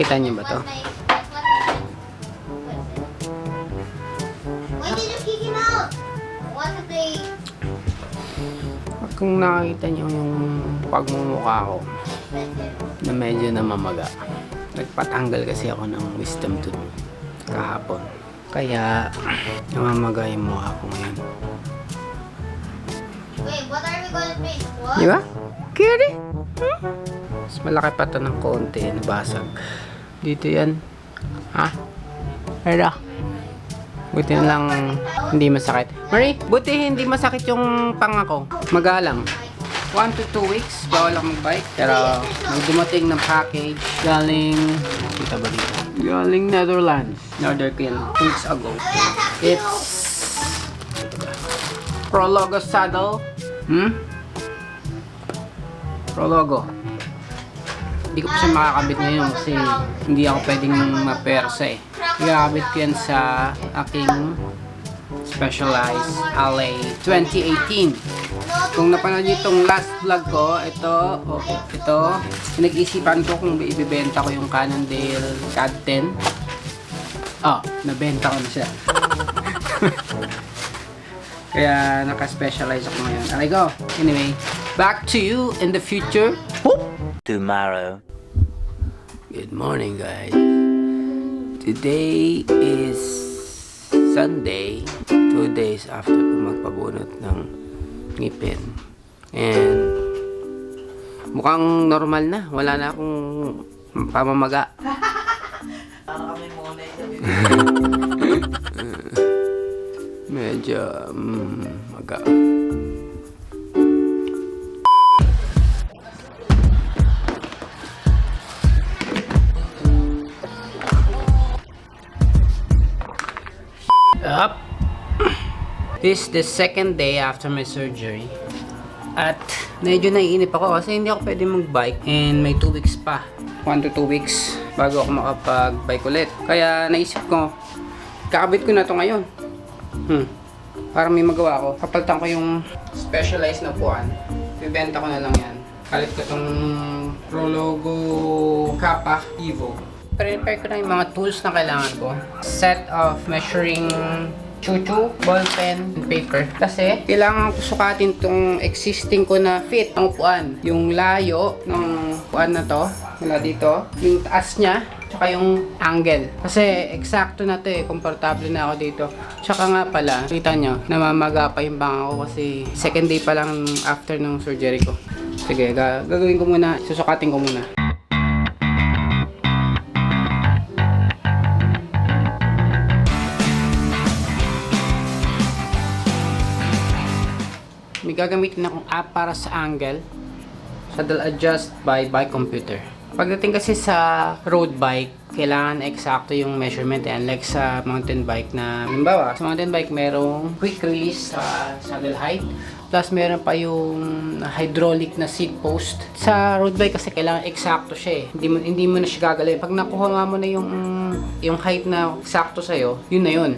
Kita niyo ba to? Why did you kick him out? What did they... Kung nakakita niyo yung pagmumukha ko na medyo namamaga, nagpatanggal kasi ako ng wisdom tooth kahapon. Kaya namamaga yung mukha ko ngayon. Wait, what are we gonna paint? What? Di ba? Cute eh? Mas malaki pa to ng konti, nabasag. Dito yan. Ha? Hala. Buti na lang hindi masakit. Marie, buti hindi masakit yung panga ko. Magalang. 1 to 2 weeks, bawal ako mag-bike. Pero may dumating ng package galing, kita ba dito? Galing Netherlands. Order ko yan 2 weeks ago. It's Prologo saddle. Prologo. Hindi ko pa siya makakabit ngayon kasi hindi ako pwedeng mapersa eh. Ikakabit ko yan sa aking Specialized LA 2018. Kung napanood niyo itong last vlog ko, ito, pinag-isipan ko kung ibibenta ko yung Cannondale CAD 10. Nabenta ko na siya. Kaya naka-specialize ako ngayon. Okay, go. Anyway, back to you in the future. Tomorrow. Good morning, guys. Today is Sunday, 2 days after ko magpabunot ng ngipin. And mukhang normal na. Wala na akong pamamaga. Medyo maga. Up. This is the second day after my surgery. At medyo naiinip ako kasi hindi ako pwede mag-bike and may 2 weeks pa. 1 to 2 weeks bago ako makapag-bike ulit. Kaya naisip ko, kakabit ko na to ngayon. Para may magawa ko. Kapalitan ko yung specialized na upuan. Bibenta ko na lang yan. Kalit ko tong Prologo Kappa Evo. Prepare ko na yung mga tools na kailangan ko. Set of measuring chuchu, ballpen, and paper. Kasi kailangan ko sukatin tong existing ko na fit ng upuan. Yung layo ng upuan na to, mula dito, yung taas niya, tsaka yung angle. Kasi eksakto na to eh, komportable na ako dito. Tsaka nga pala, kita nyo, namamaga pa yung banga ko kasi second day pa lang after ng surgery ko. Sige, gagawin ko muna, susukatin ko muna. May gagamitin akong app para sa angle. So, they'll adjust by computer. Pagdating kasi sa road bike, kailangan eksakto yung measurement. Unlike sa mountain bike na, halimbawa, sa mountain bike merong quick release sa saddle height. Plus meron pa yung hydraulic na seat post. Sa road bike kasi kailangan eksakto siya eh. Hindi mo na siya gagalawin. Pag nakuha mo na yung height na eksakto sa'yo, yun na yun.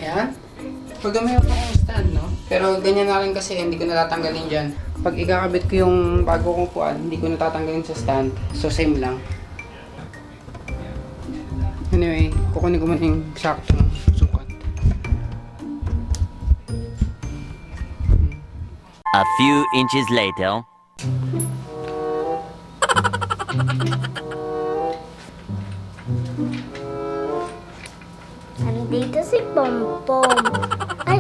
Ayan. Pag mayroon pa akong stand, no? Pero ganyan na rin kasi, hindi ko natatanggalin dyan. Pag ikakabit ko yung bago kong upuan, hindi ko natatanggalin sa stand. So, same lang. Anyway, kukunin ko muna yung saktong sukat. A few inches later. Andito si Pompom. Ay!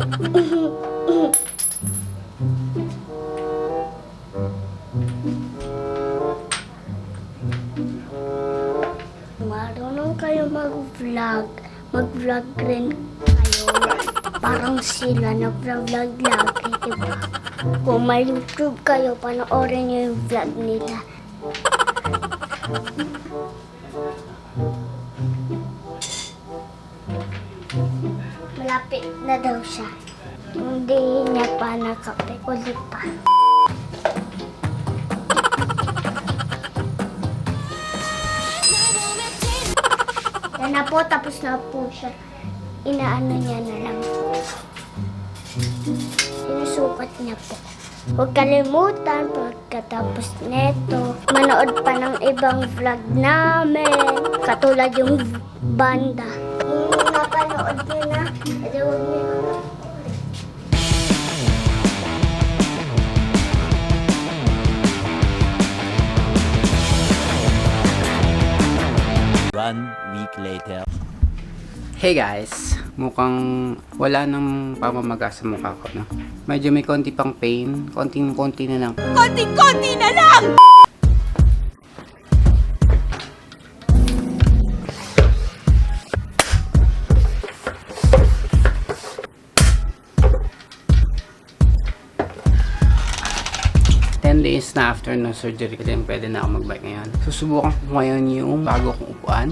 Marunong kayo mag-vlog. Mag-vlog rin kayo. Parang sila nag-vlog lagi, diba? Kung may YouTube kayo, panoorin nyo yung vlog nila. Malapit na daw siya. Hindi niya pa nakape. Uli pa. Yan na po, tapos na po siya. Inaano niya na lang. Sinusukat niya po. Huwag kalimutan, pagkatapos neto, manood pa ng ibang vlog namin. Katulad yung banda. Kung napanood niyo na, edi huwag niyo na. 1 week later. Hey guys, mukhang wala nang pamamaga sa mukha ko, no? Medyo may konti pang pain, konting-konti na lang. Konting-konti na lang! Days na after ng surgery, then pwede na ako mag-bike ngayon. Susubukan ko ngayon yung bago kong upuan.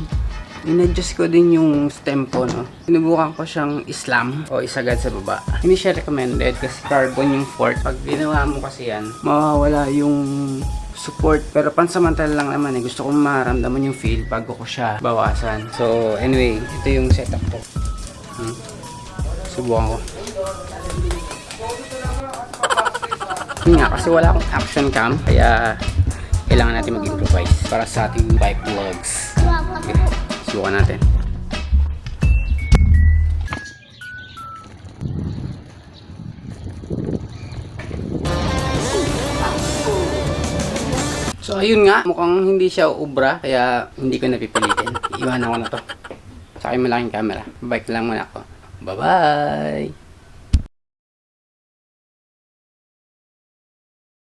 In-adjust ko din yung stem ko, no? Sinubukan ko siyang islam o isagad sa baba. Hindi siya recommended kasi carbon yung fork. Pag ginawa mo kasi yan, mawawala yung support. Pero pansamantala lang naman eh. Gusto kong maramdaman yung feel bago ko siya bawasan. So anyway, ito yung setup ko. Subukan ko. Yun nga, kasi wala akong action cam, kaya kailangan natin mag-improvise para sa ating bike vlogs. Okay, subukan natin. So ayun nga, mukhang hindi siya ubra, kaya hindi ko napipilitin. Iiwanan ko na to. Sa aking malaking camera. Bike lang muna ako. Bye-bye!